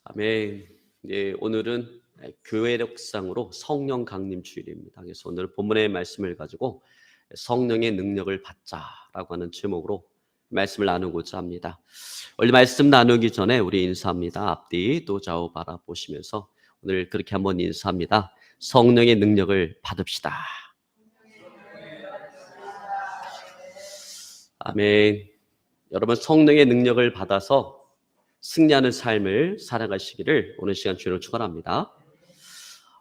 아멘. 예, 오늘은 교회력상으로 성령 강림 주일입니다. 그래서 오늘 본문의 말씀을 가지고 성령의 능력을 받자라고 하는 제목으로 말씀을 나누고자 합니다. 원래 말씀 나누기 전에 우리 인사합니다. 앞뒤 또 좌우 바라보시면서 오늘 그렇게 한번 인사합니다. 성령의 능력을 받읍시다. 아멘. 여러분, 성령의 능력을 받아서 승리하는 삶을 살아가시기를 오늘 시간 주로 축원합니다.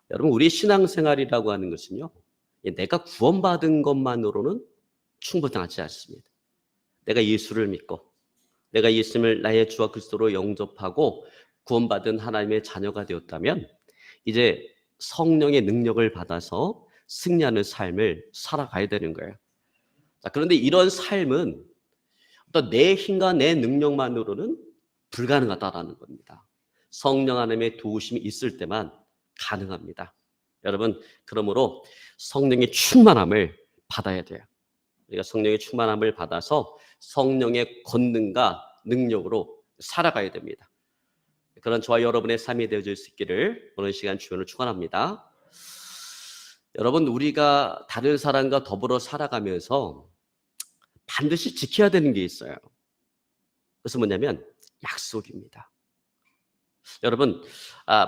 여러분, 우리 신앙생활이라고 하는 것은요, 내가 구원받은 것만으로는 충분하지 않습니다. 내가 예수를 믿고 내가 예수님을 나의 주와 그리스도로 영접하고 구원받은 하나님의 자녀가 되었다면 이제 성령의 능력을 받아서 승리하는 삶을 살아가야 되는 거예요. 자, 그런데 이런 삶은 어떤 내 힘과 내 능력만으로는 불가능하다라는 겁니다. 성령 하나님의 도우심이 있을 때만 가능합니다. 여러분, 그러므로 성령의 충만함을 받아야 돼요. 우리가 성령의 충만함을 받아서 성령의 권능과 능력으로 살아가야 됩니다. 그런 저와 여러분의 삶이 되어질 수 있기를 오늘 시간 주연을 축원합니다. 여러분, 우리가 다른 사람과 더불어 살아가면서 반드시 지켜야 되는 게 있어요. 그것은 뭐냐면 약속입니다. 여러분,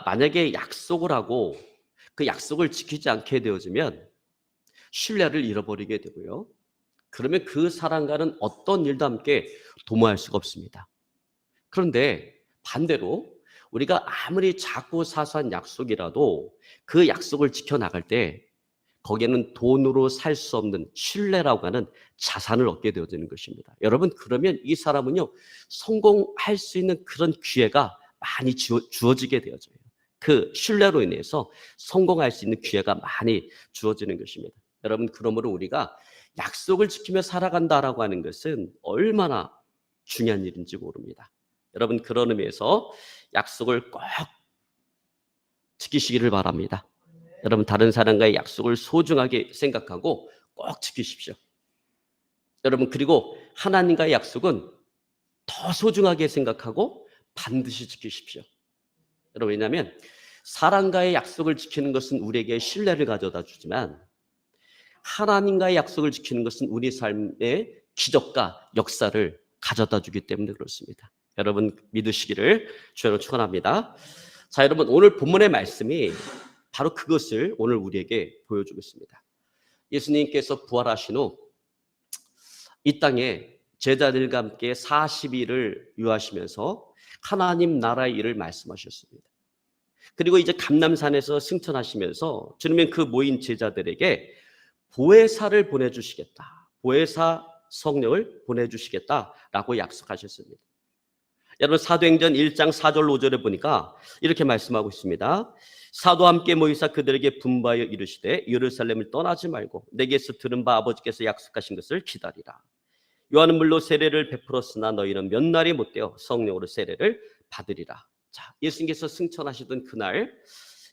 만약에 약속을 하고 그 약속을 지키지 않게 되어지면 신뢰를 잃어버리게 되고요. 그러면 그 사람과는 어떤 일도 함께 도모할 수가 없습니다. 그런데 반대로 우리가 아무리 작고 사소한 약속이라도 그 약속을 지켜나갈 때 거기에는 돈으로 살 수 없는 신뢰라고 하는 자산을 얻게 되어지는 것입니다. 여러분, 그러면 이 사람은요, 성공할 수 있는 그런 기회가 많이 주어지게 되어져요. 그 신뢰로 인해서 성공할 수 있는 기회가 많이 주어지는 것입니다. 여러분, 그러므로 우리가 약속을 지키며 살아간다라고 하는 것은 얼마나 중요한 일인지 모릅니다. 여러분, 그런 의미에서 약속을 꼭 지키시기를 바랍니다. 여러분, 다른 사람과의 약속을 소중하게 생각하고 꼭 지키십시오. 여러분, 그리고 하나님과의 약속은 더 소중하게 생각하고 반드시 지키십시오. 여러분, 왜냐하면 사람과의 약속을 지키는 것은 우리에게 신뢰를 가져다 주지만 하나님과의 약속을 지키는 것은 우리 삶의 기적과 역사를 가져다 주기 때문에 그렇습니다. 여러분, 믿으시기를 주여로 축원합니다. 자, 여러분, 오늘 본문의 말씀이 바로 그것을 오늘 우리에게 보여주고 있습니다. 예수님께서 부활하신 후 이 땅에 제자들과 함께 40일을 유하시면서 하나님 나라의 일을 말씀하셨습니다. 그리고 이제 감람산에서 승천하시면서 주님은 그 모인 제자들에게 보혜사를 보내주시겠다, 보혜사 성령을 보내주시겠다라고 약속하셨습니다. 여러분, 사도행전 1장 4절 5절에 보니까 이렇게 말씀하고 있습니다. 사도와 함께 모이사 그들에게 분부하여 이르시되 예루살렘을 떠나지 말고 내게서 들은 바 아버지께서 약속하신 것을 기다리라. 요한은 물로 세례를 베풀었으나 너희는 몇 날이 못되어 성령으로 세례를 받으리라. 자, 예수님께서 승천하시던 그날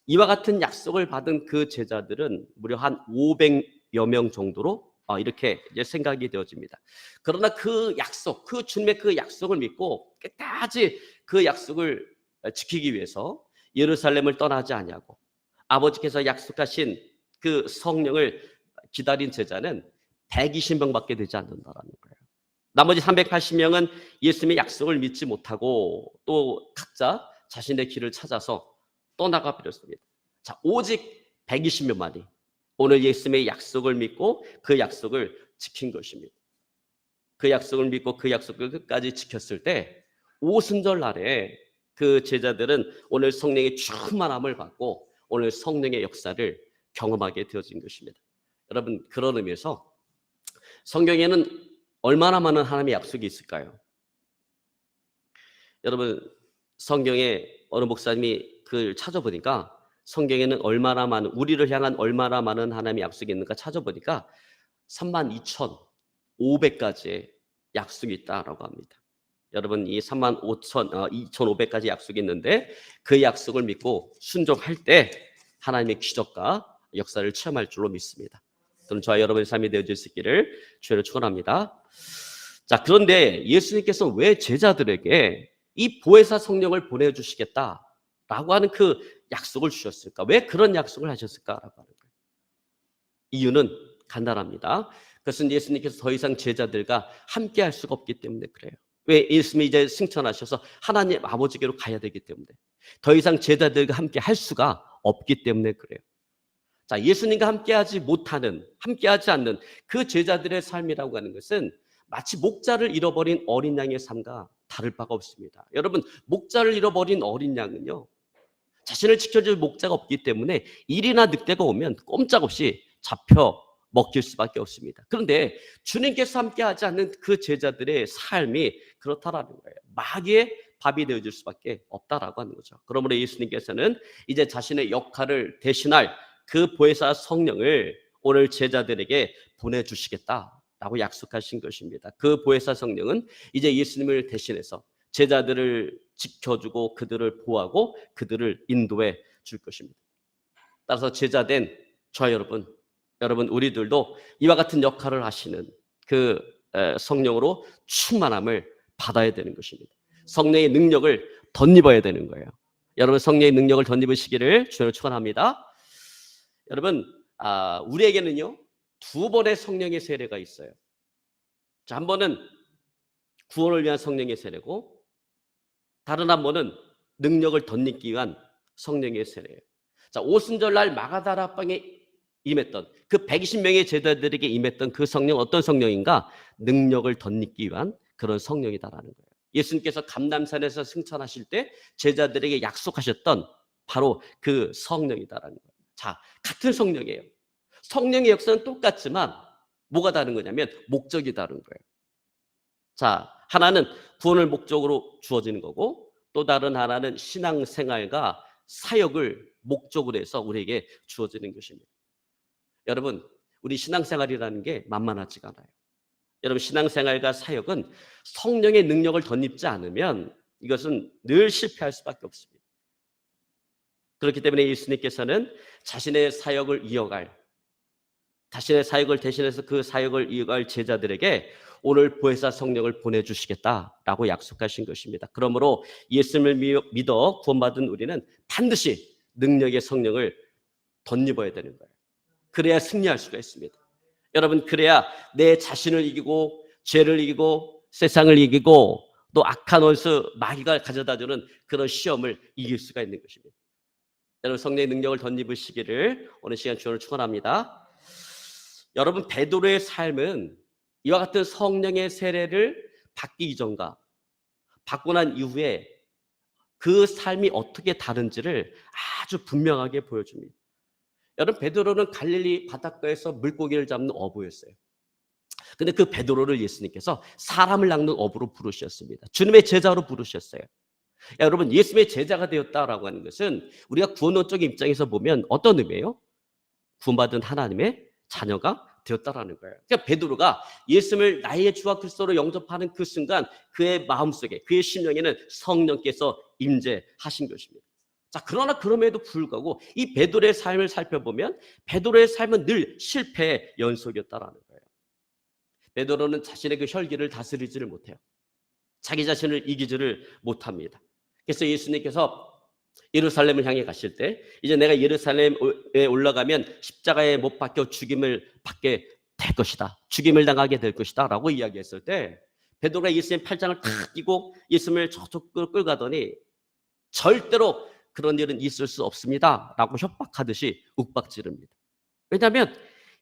이와 같은 약속을 받은 그 제자들은 무려 한 500여 명 정도로 이렇게 이제 생각이 되어집니다. 그러나 그 약속, 그 주님의 그 약속을 믿고 끝까지 그 약속을 지키기 위해서 예루살렘을 떠나지 아니하고 아버지께서 약속하신 그 성령을 기다린 제자는 120명밖에 되지 않는다라는 거예요. 나머지 380명은 예수님의 약속을 믿지 못하고 또 각자 자신의 길을 찾아서 떠나가 버렸습니다. 자, 오직 120명만이 오늘 예수님의 약속을 믿고 그 약속을 지킨 것입니다. 그 약속을 믿고 그 약속을 끝까지 지켰을 때 오순절 날에 그 제자들은 오늘 성령의 충만함을 받고 오늘 성령의 역사를 경험하게 되어진 것입니다. 여러분, 그런 의미에서 성경에는 얼마나 많은 하나님의 약속이 있을까요? 여러분, 성경에 어느 목사님이 그걸 찾아보니까 성경에는 얼마나 많은, 우리를 향한 얼마나 많은 하나님의 약속이 있는가 찾아보니까 32,500가지의 약속이 있다라고 합니다. 여러분, 이 32,500가지 약속이 있는데 그 약속을 믿고 순종할 때 하나님의 기적과 역사를 체험할 줄로 믿습니다. 그럼 저와 여러분의 삶이 되어질 수 있기를 주의로 축원합니다. 자, 그런데 예수님께서 왜 제자들에게 이 보혜사 성령을 보내주시겠다 라고 하는 그 약속을 주셨을까? 왜 그런 약속을 하셨을까라고 하는 거예요. 이유는 간단합니다. 그것은 예수님께서 더 이상 제자들과 함께 할 수가 없기 때문에 그래요. 왜? 예수님이 이제 승천하셔서 하나님 아버지께로 가야 되기 때문에 더 이상 제자들과 함께 할 수가 없기 때문에 그래요. 자, 예수님과 함께하지 못하는, 함께하지 않는 그 제자들의 삶이라고 하는 것은 마치 목자를 잃어버린 어린 양의 삶과 다를 바가 없습니다. 여러분, 목자를 잃어버린 어린 양은요, 자신을 지켜줄 목자가 없기 때문에 일이나 늑대가 오면 꼼짝없이 잡혀 먹힐 수밖에 없습니다. 그런데 주님께서 함께하지 않는 그 제자들의 삶이 그렇다라는 거예요. 마귀의 밥이 되어줄 수밖에 없다라고 하는 거죠. 그러므로 예수님께서는 이제 자신의 역할을 대신할 그 보혜사 성령을 오늘 제자들에게 보내주시겠다라고 약속하신 것입니다. 그 보혜사 성령은 이제 예수님을 대신해서 제자들을 지켜주고 그들을 보호하고 그들을 인도해 줄 것입니다. 따라서 제자된 저 여러분 우리들도 이와 같은 역할을 하시는 그 성령으로 충만함을 받아야 되는 것입니다. 성령의 능력을 덧입어야 되는 거예요. 여러분 성령의 능력을 덧입으시기를 주님으로 축원합니다. 여러분 우리에게는요 두 번의 성령의 세례가 있어요. 자, 한 번은 구원을 위한 성령의 세례고 다른 한 번은 능력을 덧입기 위한 성령의 세례예요. 자, 오순절날 마가다라방에 임했던 그 120명의 제자들에게 임했던 그 성령 어떤 성령인가? 능력을 덧입기 위한 그런 성령이다라는 거예요. 예수님께서 감람산에서 승천하실 때 제자들에게 약속하셨던 바로 그 성령이다라는 거예요. 자, 같은 성령이에요. 성령의 역사는 똑같지만 뭐가 다른 거냐면 목적이 다른 거예요. 자, 하나는 구원을 목적으로 주어지는 거고 또 다른 하나는 신앙생활과 사역을 목적으로 해서 우리에게 주어지는 것입니다. 여러분, 우리 신앙생활이라는 게 만만하지가 않아요. 여러분, 신앙생활과 사역은 성령의 능력을 덧입지 않으면 이것은 늘 실패할 수밖에 없습니다. 그렇기 때문에 예수님께서는 자신의 사역을 이어갈, 자신의 사역을 대신해서 그 사역을 이어갈 제자들에게 오늘 보혜사 성령을 보내주시겠다라고 약속하신 것입니다. 그러므로 예수님을 믿어 구원받은 우리는 반드시 능력의 성령을 덧입어야 되는 거예요. 그래야 승리할 수가 있습니다. 여러분, 그래야 내 자신을 이기고 죄를 이기고 세상을 이기고 또 악한 원수 마귀가 가져다주는 그런 시험을 이길 수가 있는 것입니다. 여러분, 성령의 능력을 덧입으시기를 오늘 시간 주님을 축원합니다. 여러분, 베드로의 삶은 이와 같은 성령의 세례를 받기 이전과 받고 난 이후에 그 삶이 어떻게 다른지를 아주 분명하게 보여줍니다. 여러분, 베드로는 갈릴리 바닷가에서 물고기를 잡는 어부였어요. 근데 그 베드로를 예수님께서 사람을 낚는 어부로 부르셨습니다. 주님의 제자로 부르셨어요. 여러분, 예수님의 제자가 되었다라고 하는 것은 우리가 구원론적인 입장에서 보면 어떤 의미예요? 구원받은 하나님의 자녀가 되었다라는 거예요. 그러니까 베드로가 예수님을 나의 주와 그리스도로 영접하는 그 순간 그의 마음속에 그의 심령에는 성령께서 임재하신 것입니다. 자, 그러나 그럼에도 불구하고 이 베드로의 삶을 살펴보면 베드로의 삶은 늘 실패의 연속이었다라는 거예요. 베드로는 자신의 그 혈기를 다스리지를 못해요. 자기 자신을 이기지를 못합니다. 그래서 예수님께서 예루살렘을 향해 가실 때 이제 내가 예루살렘에 올라가면 십자가에 못 박혀 죽임을 받게 될 것이다. 죽임을 당하게 될 것이다 라고 이야기했을 때 베드로가 예수님 팔짱을 탁 끼고 예수님을 저쪽으로 끌고 가더니 절대로 그런 일은 있을 수 없습니다 라고 협박하듯이 욱박지릅니다. 왜냐하면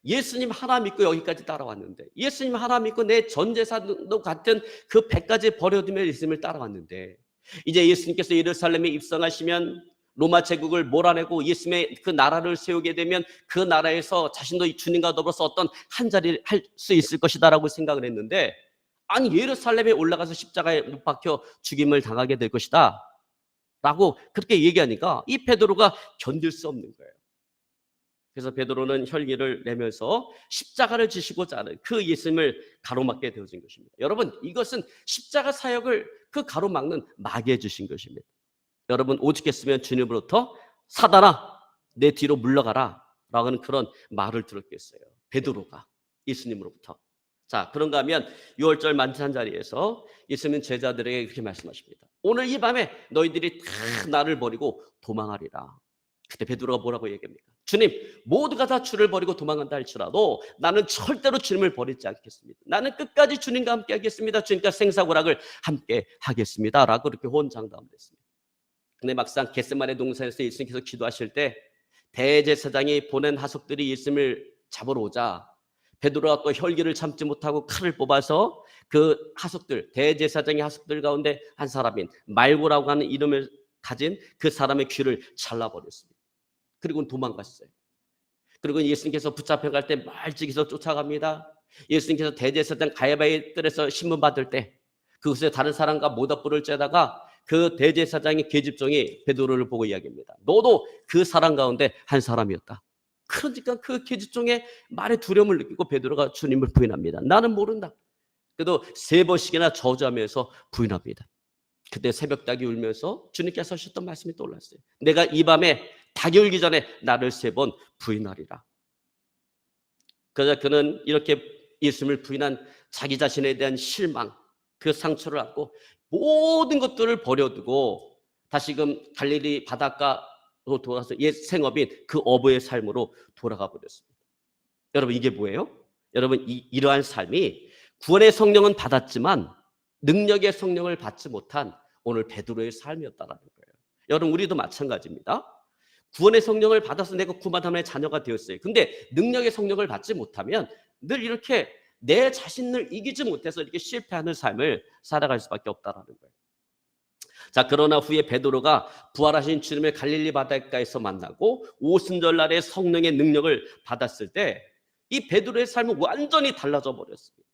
예수님 하나 믿고 여기까지 따라왔는데 예수님 하나 믿고 내 전 재산도 같은 그 100가지 버려두며 예수님을 따라왔는데 이제 예수님께서 예루살렘에 입성하시면 로마 제국을 몰아내고 예수님의 그 나라를 세우게 되면 그 나라에서 자신도 주님과 더불어서 어떤 한 자리를 할 수 있을 것이다라고 생각을 했는데 아니 예루살렘에 올라가서 십자가에 못 박혀 죽임을 당하게 될 것이다 라고 그렇게 얘기하니까 이 베드로가 견딜 수 없는 거예요. 그래서 베드로는 혈기를 내면서 십자가를 지시고자 하는 그 예수님을 가로막게 되어진 것입니다. 여러분, 이것은 십자가 사역을 그 가로막는 마귀에 주신 것입니다. 여러분, 오죽했으면 주님으로부터 사단아 내 뒤로 물러가라 라고 하는 그런 말을 들었겠어요. 베드로가 예수님으로부터. 자, 그런가 하면 6월절 만찬 자리에서 예수님은 제자들에게 그렇게 말씀하십니다. 오늘 이 밤에 너희들이 다 나를 버리고 도망하리라. 그때 베드로가 뭐라고 얘기합니까? 주님, 모두가 다 주를 버리고 도망간다 할지라도 나는 절대로 주님을 버리지 않겠습니다. 나는 끝까지 주님과 함께 하겠습니다. 주님과 생사고락을 함께 하겠습니다. 라고 그렇게 호언장담을 했습니다. 근데 막상 겟세마네 동산에서 예수님께서 기도하실 때 대제사장이 보낸 하석들이 예수님을 잡으러 오자 베드로가 또 혈기를 참지 못하고 칼을 뽑아서 그 하석들, 대제사장의 하석들 가운데 한 사람인 말고라고 하는 이름을 가진 그 사람의 귀를 잘라버렸습니다. 그리고 도망갔어요. 그리고 예수님께서 붙잡혀갈 때 멀찍이서 쫓아갑니다. 예수님께서 대제사장 가야바의 뜰에서 신문 받을 때 그곳에 다른 사람과 모닥불을 쬐다가 그 대제사장의 계집종이 베드로를 보고 이야기합니다. 너도 그 사람 가운데 한 사람이었다. 그러니까 그 계집종의 말에 두려움을 느끼고 베드로가 주님을 부인합니다. 나는 모른다. 그래도 3번씩이나 저주하면서 부인합니다. 그때 새벽 닭이 울면서 주님께서 하셨던 말씀이 떠올랐어요. 내가 이 밤에 닭이 울기 전에 나를 3번 부인하리라. 그러자 그는 이렇게 예수님을 부인한 자기 자신에 대한 실망, 그 상처를 안고 모든 것들을 버려두고 다시금 갈릴리 바닷가로 돌아가서 옛 생업인 그 어부의 삶으로 돌아가 버렸습니다. 여러분 이게 뭐예요? 여러분 이러한 삶이 구원의 성령은 받았지만 능력의 성령을 받지 못한 오늘 베드로의 삶이었다라는 거예요. 여러분 우리도 마찬가지입니다. 구원의 성령을 받아서 내가 구원받은 하나님의 자녀가 되었어요. 근데 능력의 성령을 받지 못하면 늘 이렇게 내 자신을 이기지 못해서 이렇게 실패하는 삶을 살아갈 수밖에 없다라는 거예요. 자, 그러나 후에 베드로가 부활하신 주님을 갈릴리 바닷가에서 만나고 오순절날에 성령의 능력을 받았을 때 이 베드로의 삶은 완전히 달라져 버렸습니다.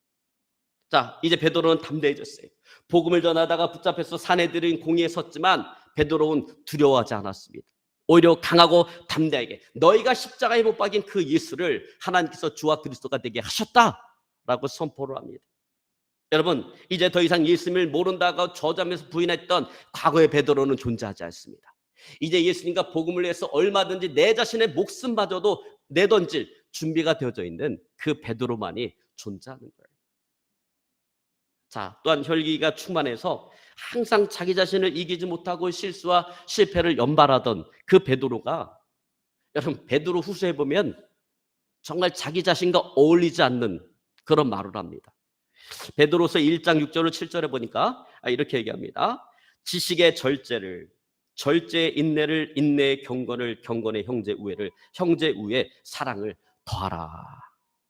자, 이제 베드로는 담대해졌어요. 복음을 전하다가 붙잡혀서 산에 들인 공의에 섰지만 베드로는 두려워하지 않았습니다. 오히려 강하고 담대하게 너희가 십자가에 못 박인 그 예수를 하나님께서 주와 그리스도가 되게 하셨다라고 선포를 합니다. 여러분 이제 더 이상 예수님을 모른다고 저주하면서 부인했던 과거의 베드로는 존재하지 않습니다. 이제 예수님과 복음을 위해서 얼마든지 내 자신의 목숨마저도 내던질 준비가 되어져 있는 그 베드로만이 존재하는 거예요. 자, 또한 혈기가 충만해서 항상 자기 자신을 이기지 못하고 실수와 실패를 연발하던 그 베드로가 여러분 베드로 후서에 보면 정말 자기 자신과 어울리지 않는 그런 말을 합니다. 베드로서 1장 6절로 7절에 보니까 이렇게 얘기합니다. 지식의 절제를, 절제의 인내를, 인내의 경건을, 경건의 형제 우애를, 형제 우애 사랑을 더하라.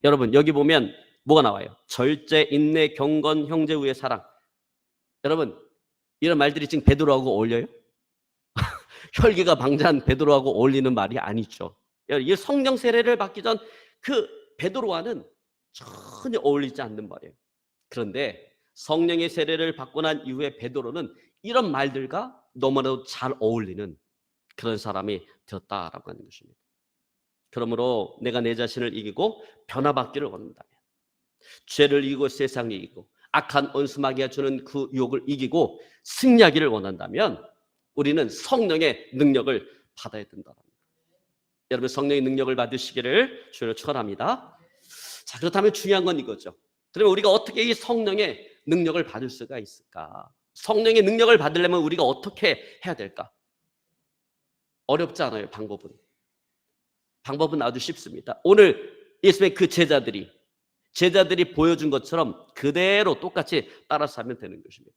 여러분 여기 보면 뭐가 나와요? 절제, 인내, 경건, 형제 우애 사랑. 여러분 이런 말들이 지금 베드로하고 어울려요? 혈기가 방자한 베드로하고 어울리는 말이 아니죠. 이 성령 세례를 받기 전 그 베드로와는 전혀 어울리지 않는 말이에요. 그런데 성령의 세례를 받고 난 이후에 베드로는 이런 말들과 너무나도 잘 어울리는 그런 사람이 되었다라고 하는 것입니다. 그러므로 내가 내 자신을 이기고 변화받기를 원한다면, 죄를 이기고 세상을 이기고 악한 원수마귀가 주는 그 유혹을 이기고 승리하기를 원한다면 우리는 성령의 능력을 받아야 된다. 여러분 성령의 능력을 받으시기를 주로 축원합니다. 자, 그렇다면 중요한 건 이거죠. 그러면 우리가 어떻게 이 성령의 능력을 받을 수가 있을까? 성령의 능력을 받으려면 우리가 어떻게 해야 될까? 어렵지 않아요. 방법은 아주 쉽습니다. 오늘 예수님의 그 제자들이 보여준 것처럼 그대로 똑같이 따라서 하면 되는 것입니다.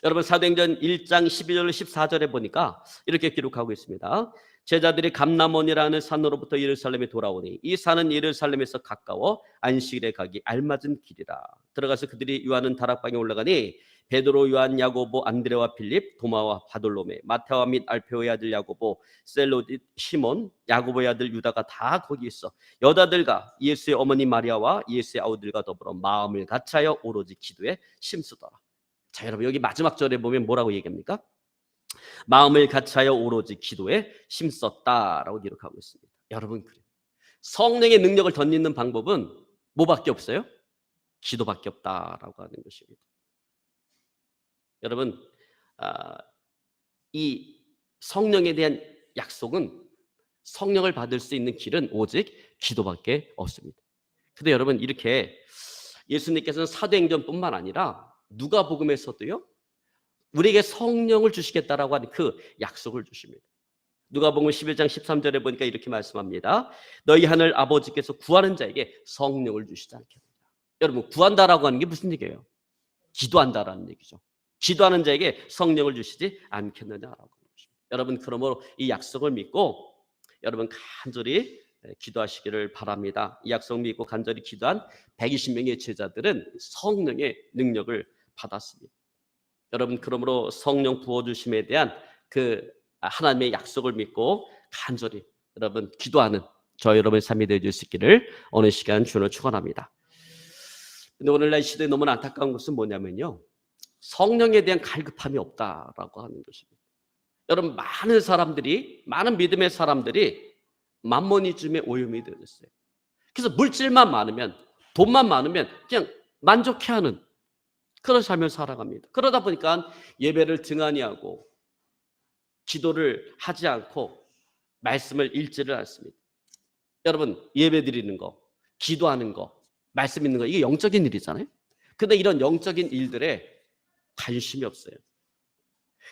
여러분 사도행전 1장 12절 14절에 보니까 이렇게 기록하고 있습니다. 제자들이 감람원이라는 산으로부터 예루살렘에 돌아오니 이 산은 예루살렘에서 가까워 안식일에 가기 알맞은 길이라. 들어가서 그들이 요한은 다락방에 올라가니 베드로, 요한, 야고보, 안드레와 필립, 도마와 바돌로메, 마테와 및 알페오의 아들 야고보, 셀로디, 시몬, 야고보의 아들 유다가 다 거기 있어 여자들과 예수의 어머니 마리아와 예수의 아우들과 더불어 마음을 같이하여 오로지 기도에 힘쓰더라. 자, 여러분 여기 마지막 절에 보면 뭐라고 얘기합니까? 마음을 같이하여 오로지 기도에 힘썼다라고 기록하고 있습니다. 여러분 그래요. 성령의 능력을 덧입는 방법은 뭐밖에 없어요? 기도밖에 없다라고 하는 것입니다. 여러분 이 성령에 대한 약속은 성령을 받을 수 있는 길은 오직 기도밖에 없습니다. 근데 여러분 이렇게 예수님께서는 사도행전뿐만 아니라 누가복음에서도요 우리에게 성령을 주시겠다라고 하는 그 약속을 주십니다. 누가복음 11장 13절에 보니까 이렇게 말씀합니다. 너희 하늘 아버지께서 구하는 자에게 성령을 주시지 않겠느냐. 여러분, 구한다라고 하는 게 무슨 얘기예요? 기도한다라는 얘기죠. 기도하는 자에게 성령을 주시지 않겠느냐라고 하는 것입니다. 여러분, 그러므로 이 약속을 믿고 여러분 간절히 기도하시기를 바랍니다. 이 약속 믿고 간절히 기도한 120명의 제자들은 성령의 능력을 받았습니다. 여러분, 그러므로 성령 부어주심에 대한 그 하나님의 약속을 믿고 간절히 여러분 기도하는 저 여러분의 삶이 되어질 수 있기를 어느 시간 주를 축원합니다. 근데 오늘날 시대에 너무 안타까운 것은 뭐냐면요, 성령에 대한 갈급함이 없다라고 하는 것입니다. 여러분, 많은 믿음의 사람들이 만모니즘에 오염이 되었어요. 그래서 물질만 많으면, 돈만 많으면 그냥 만족해하는 그런 삶을 살아갑니다. 그러다 보니까 예배를 등한히 하고 기도를 하지 않고 말씀을 읽지를 않습니다. 여러분, 예배 드리는 거, 기도하는 거, 말씀 읽는 거, 이게 영적인 일이잖아요. 근데 이런 영적인 일들에 관심이 없어요.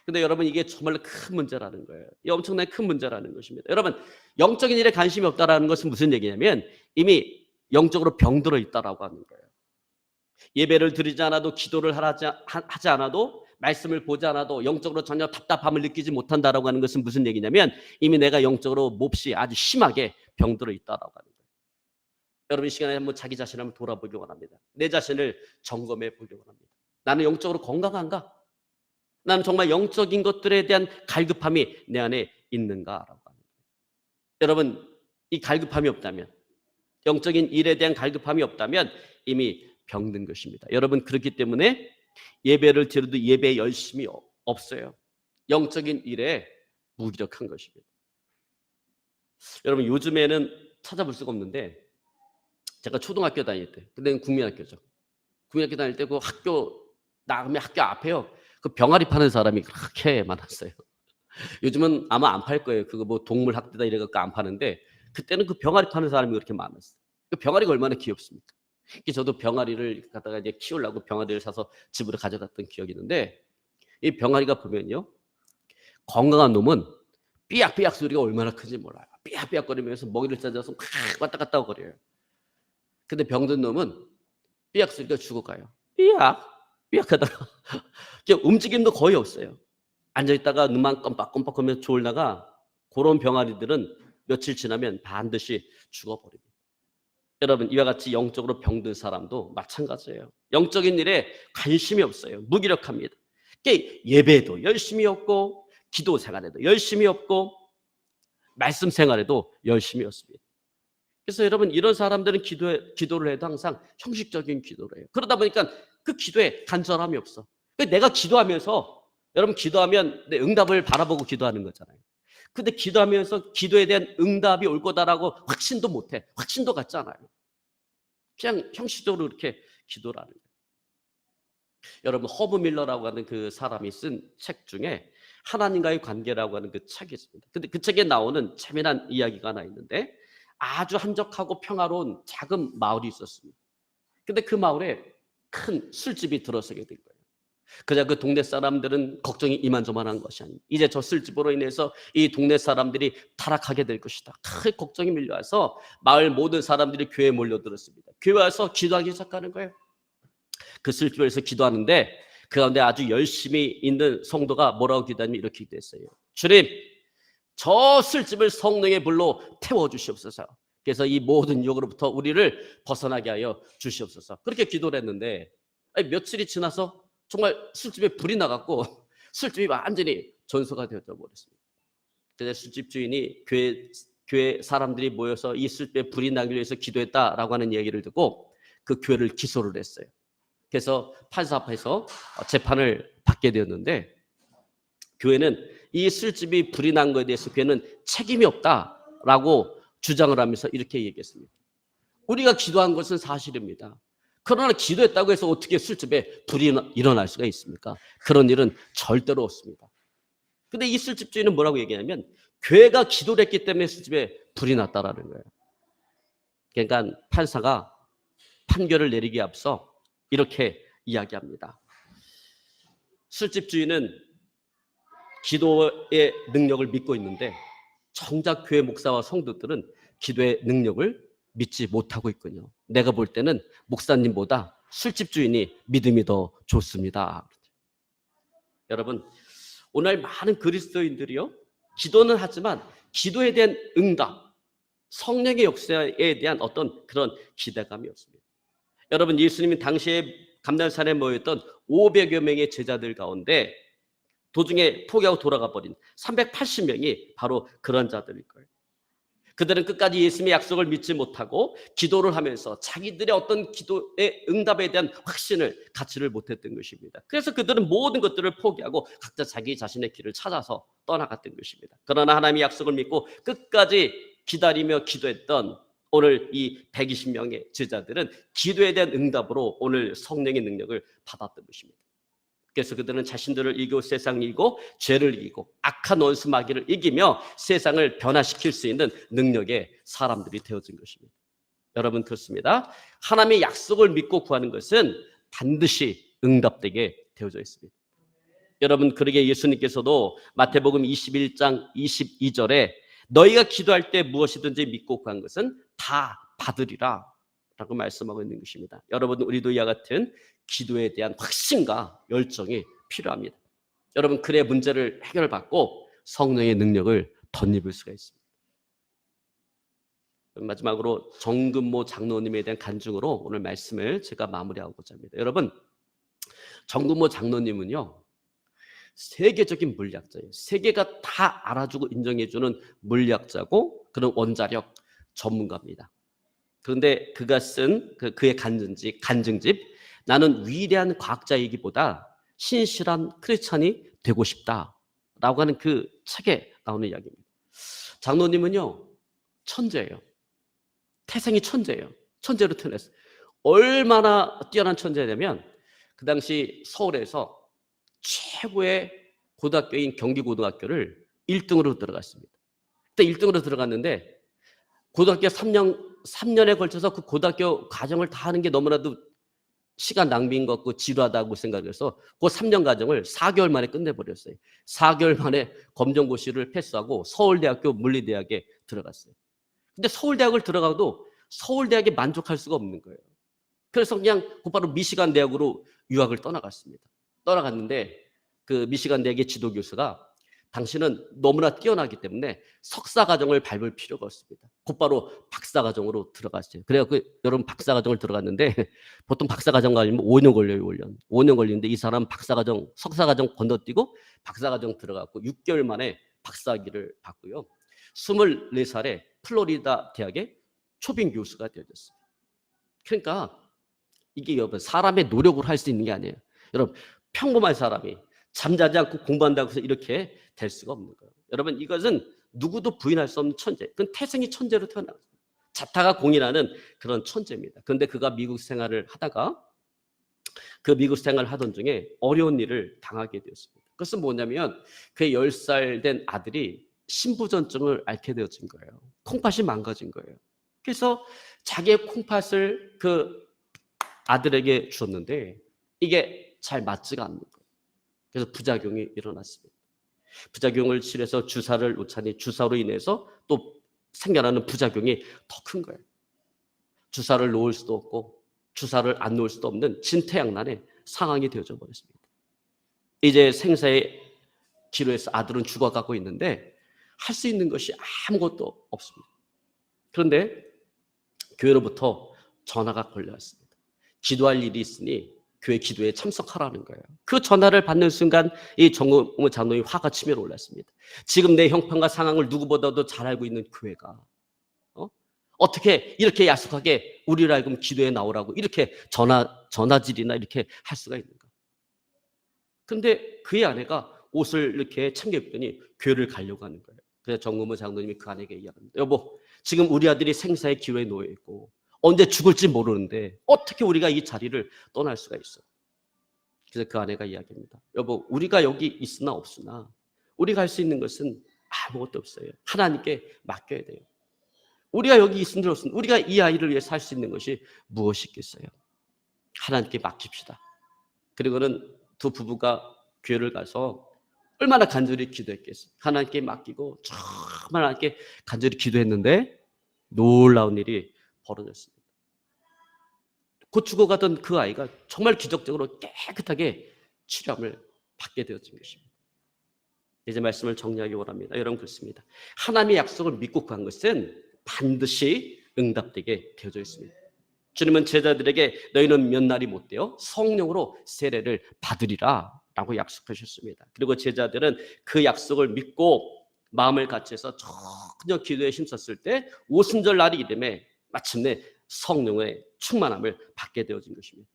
근데 여러분, 이게 정말로 큰 문제라는 거예요. 이 엄청나게 큰 문제라는 것입니다. 여러분, 영적인 일에 관심이 없다라는 것은 무슨 얘기냐면 이미 영적으로 병들어 있다라고 하는 거예요. 예배를 드리지 않아도, 기도를 하지 않아도, 말씀을 보지 않아도 영적으로 전혀 답답함을 느끼지 못한다라고 하는 것은 무슨 얘기냐면 이미 내가 영적으로 몹시 아주 심하게 병들어 있다라고 하는 거예요. 여러분, 이 시간에 한번 자기 자신을 한번 돌아보기 원합니다. 내 자신을 점검해 보기 원합니다. 나는 영적으로 건강한가? 나는 정말 영적인 것들에 대한 갈급함이 내 안에 있는가라고 하는 거예요. 여러분, 이 갈급함이 없다면, 영적인 일에 대한 갈급함이 없다면 이미 병든 것입니다. 여러분, 그렇기 때문에 예배를 드려도 예배에 열심이 없어요. 영적인 일에 무기력한 것입니다. 여러분, 요즘에는 찾아볼 수가 없는데 제가 초등학교 다닐 때, 그때는 국민학교죠. 국민학교 다닐 때 그 학교 나가면 학교 앞에요, 그 병아리 파는 사람이 그렇게 많았어요. 요즘은 아마 안 팔 거예요. 그거 뭐 동물 학대다 이래갖고 안 파는데 그때는 그 병아리 파는 사람이 그렇게 많았어요. 그 병아리가 얼마나 귀엽습니까? 저도 병아리를 갖다가 이제 키우려고 병아리를 사서 집으로 가져갔던 기억이 있는데, 이 병아리가 보면요, 건강한 놈은 삐약삐약 소리가 얼마나 큰지 몰라요. 삐약삐약거리면서 먹이를 찾아서 막 왔다 갔다 거려요. 근데 병든 놈은 삐약 소리가 죽어가요. 삐약 삐약 하다가 움직임도 거의 없어요. 앉아있다가 눈만 껌빡껌빡하면서 졸다가 그런 병아리들은 며칠 지나면 반드시 죽어버립니다. 여러분, 이와 같이 영적으로 병든 사람도 마찬가지예요. 영적인 일에 관심이 없어요. 무기력합니다. 예배도 열심히 없고, 기도 생활에도 열심히 없고, 말씀 생활에도 열심히 없습니다. 그래서 여러분, 이런 사람들은 기도를 해도 항상 형식적인 기도를 해요. 그러다 보니까 그 기도에 간절함이 없어. 내가 기도하면서, 여러분, 기도하면 내 응답을 바라보고 기도하는 거잖아요. 근데 기도하면서 기도에 대한 응답이 올 거다라고 확신도 못해. 확신도 갖지 않아요. 그냥 형식적으로 이렇게 기도를 하는 거예요. 여러분, 허브 밀러라고 하는 그 사람이 쓴 책 중에 하나님과의 관계라고 하는 그 책이 있습니다. 근데 그 책에 나오는 재미난 이야기가 하나 있는데, 아주 한적하고 평화로운 작은 마을이 있었습니다. 근데 그 마을에 큰 술집이 들어서게 된 거예요. 그냥 그 동네 사람들은 걱정이 이만저만한 것이 아니에요. 이제 저 술집으로 인해서 이 동네 사람들이 타락하게 될 것이다. 큰 걱정이 밀려와서 마을 모든 사람들이 교회에 몰려들었습니다. 교회에 와서 기도하기 시작하는 거예요. 그 술집에서 기도하는데 그 가운데 아주 열심히 있는 성도가 뭐라고 기도하냐면 이렇게 기도했어요. 주님, 저 술집을 성령의 불로 태워주시옵소서. 그래서 이 모든 유혹으로부터 우리를 벗어나게 하여 주시옵소서. 그렇게 기도를 했는데 며칠이 지나서 정말 술집에 불이 나갔고 술집이 완전히 전소가 되어져 버렸습니다. 그래서 술집 주인이 교회 사람들이 모여서 이 술집에 불이 나기 위해서 기도했다라고 하는 얘기를 듣고 그 교회를 기소를 했어요. 그래서 판사 앞에서 재판을 받게 되었는데, 교회는 이 술집이 불이 난 것에 대해서 교회는 책임이 없다라고 주장을 하면서 이렇게 얘기했습니다. 우리가 기도한 것은 사실입니다. 그러나 기도했다고 해서 어떻게 술집에 불이 일어날 수가 있습니까? 그런 일은 절대로 없습니다. 근데 이 술집 주인은 뭐라고 얘기하냐면 교회가 기도를 했기 때문에 술집에 불이 났다라는 거예요. 그러니까 판사가 판결을 내리기에 앞서 이렇게 이야기합니다. 술집 주인은 기도의 능력을 믿고 있는데 정작 교회 목사와 성도들은 기도의 능력을 믿지 못하고 있군요. 내가 볼 때는 목사님보다 술집 주인이 믿음이 더 좋습니다. 여러분, 오늘 많은 그리스도인들이요, 기도는 하지만 기도에 대한 응답, 성령의 역사에 대한 어떤 그런 기대감이 없습니다. 여러분, 예수님이 당시에 감난산에 모였던 500여 명의 제자들 가운데 도중에 포기하고 돌아가 버린 380명이 바로 그런 자들일 거예요. 그들은 끝까지 예수님의 약속을 믿지 못하고 기도를 하면서 자기들의 어떤 기도의 응답에 대한 확신을 갖지를 못했던 것입니다. 그래서 그들은 모든 것들을 포기하고 각자 자기 자신의 길을 찾아서 떠나갔던 것입니다. 그러나 하나님의 약속을 믿고 끝까지 기다리며 기도했던 오늘 이 120명의 제자들은 기도에 대한 응답으로 오늘 성령의 능력을 받았던 것입니다. 그래서 그들은 자신들을 이기고 세상을 이기고 죄를 이기고 악한 원수 마귀를 이기며 세상을 변화시킬 수 있는 능력의 사람들이 되어진 것입니다. 여러분, 그렇습니다. 하나님의 약속을 믿고 구하는 것은 반드시 응답되게 되어져 있습니다. 여러분, 그러게 예수님께서도 마태복음 21장 22절에 너희가 기도할 때 무엇이든지 믿고 구한 것은 다 받으리라 라고 말씀하고 있는 것입니다. 여러분, 우리도 이와 같은 기도에 대한 확신과 열정이 필요합니다. 여러분, 그래 문제를 해결받고 성령의 능력을 덧입을 수가 있습니다. 마지막으로 정금모 장로님에 대한 간증으로 오늘 말씀을 제가 마무리하고자 합니다. 여러분, 정금모 장로님은요, 세계적인 물리학자예요. 세계가 다 알아주고 인정해주는 물리학자고 그런 원자력 전문가입니다. 그런데 그가 쓴 그의 간증집 나는 위대한 과학자이기보다 신실한 크리스찬이 되고 싶다라고 하는 그 책에 나오는 이야기입니다. 장로님은요, 천재예요. 태생이 천재예요. 천재로 태어났어요. 얼마나 뛰어난 천재냐면 그 당시 서울에서 최고의 고등학교인 경기고등학교를 1등으로 들어갔습니다. 그때 1등으로 들어갔는데 고등학교 3년에 걸쳐서 그 고등학교 과정을 다 하는 게 너무나도 시간 낭비인 것 같고 지루하다고 생각해서 그 3년 과정을 4개월 만에 끝내버렸어요. 4개월 만에 검정고시를 패스하고 서울대학교 물리대학에 들어갔어요. 근데 서울대학을 들어가도 서울대학에 만족할 수가 없는 거예요. 그래서 그냥 곧바로 미시간 대학으로 유학을 떠나갔는데 그 미시간 대학의 지도교수가 당신은 너무나 뛰어나기 때문에 석사과정을 밟을 필요가 없습니다. 곧바로 박사과정으로 들어갔어요. 그래서 여러분, 박사과정을 들어갔는데 보통 박사과정 가려면 5년 걸려요. 5년 걸리는데 이 사람 박사과정, 석사과정 건너뛰고 박사과정 들어갔고 6개월 만에 박사학위를 받고요. 24살에 플로리다 대학의 초빙 교수가 되어졌어요. 그러니까 이게 여러분, 사람의 노력으로 할 수 있는 게 아니에요. 여러분, 평범한 사람이 잠자지 않고 공부한다고 해서 이렇게 될 수가 없는 거예요. 여러분, 이것은 누구도 부인할 수 없는 천재. 그건 태생이 천재로 태어났어요. 자타가 공인하는 그런 천재입니다. 그런데 그가 미국 생활을 하다가 그 미국 생활을 하던 중에 어려운 일을 당하게 되었습니다. 그것은 뭐냐면 그의 10살 된 아들이 신부전증을 앓게 되어진 거예요. 콩팥이 망가진 거예요. 그래서 자기의 콩팥을 그 아들에게 주었는데 이게 잘 맞지가 않는 거예요. 그래서 부작용이 일어났습니다. 부작용을 치료해서 주사를 놓자니 주사로 인해서 또 생겨나는 부작용이 더 큰 거예요. 주사를 놓을 수도 없고 주사를 안 놓을 수도 없는 진퇴양난의 상황이 되어져 버렸습니다. 이제 생사의 기로에서 아들은 죽어가고 있는데 할 수 있는 것이 아무것도 없습니다. 그런데 교회로부터 전화가 걸려왔습니다. 기도할 일이 있으니 교회 기도에 참석하라는 거예요. 그 전화를 받는 순간 이 정금모 장로의 화가 치밀어 올랐습니다. 지금 내 형편과 상황을 누구보다도 잘 알고 있는 교회가 어떻게 이렇게 야속하게 우리를 알고 기도에 나오라고 이렇게 전화질이나 이렇게 할 수가 있는가? 그런데 그의 아내가 옷을 이렇게 챙겨 입더니 교회를 가려고 하는 거예요. 그래서 정금모 장로님이 그 아내에게 이야기합니다. 여보, 지금 우리 아들이 생사의 기로에 놓여 있고 언제 죽을지 모르는데 어떻게 우리가 이 자리를 떠날 수가 있어? 그래서 그 아내가 이야기합니다. 여보, 우리가 여기 있으나 없으나 우리가 할 수 있는 것은 아무것도 없어요. 하나님께 맡겨야 돼요. 우리가 여기 있으나 없으나 우리가 이 아이를 위해서 할 수 있는 것이 무엇이 있겠어요? 하나님께 맡깁시다. 그리고는 두 부부가 교회를 가서 얼마나 간절히 기도했겠어요. 하나님께 맡기고 정말 하나님께 간절히 기도했는데 놀라운 일이 벌어졌습니다. 곧 죽어가던 그 아이가 정말 기적적으로 깨끗하게 치료함을 받게 되었던 것입니다. 이제 말씀을 정리하기 원합니다. 여러분 그렇습니다. 하나님의 약속을 믿고 구한 것은 반드시 응답되게 되어져 있습니다. 주님은 제자들에게 너희는 몇 날이 못 되어 성령으로 세례를 받으리라 라고 약속하셨습니다. 그리고 제자들은 그 약속을 믿고 마음을 같이해서 전혀 기도에 힘썼을 때 오순절 날이 이름에 마침내 성령의 충만함을 받게 되어진 것입니다.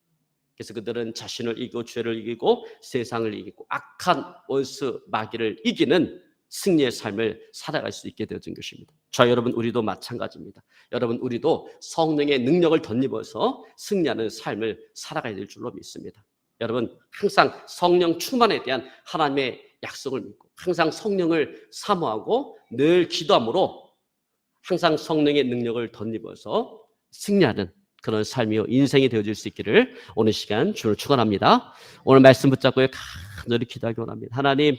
그래서 그들은 자신을 이기고 죄를 이기고 세상을 이기고 악한 원수 마귀를 이기는 승리의 삶을 살아갈 수 있게 되어진 것입니다. 저 여러분 우리도 마찬가지입니다. 여러분 우리도 성령의 능력을 덧입어서 승리하는 삶을 살아가야 될 줄로 믿습니다. 여러분 항상 성령 충만에 대한 하나님의 약속을 믿고 항상 성령을 사모하고 늘 기도함으로 항상 성령의 능력을 덧입어서 승리하는 그런 삶이요 인생이 되어질 수 있기를 오늘 시간 주를 축원합니다. 오늘 말씀 붙잡고 간절히 기도하기 원합니다. 하나님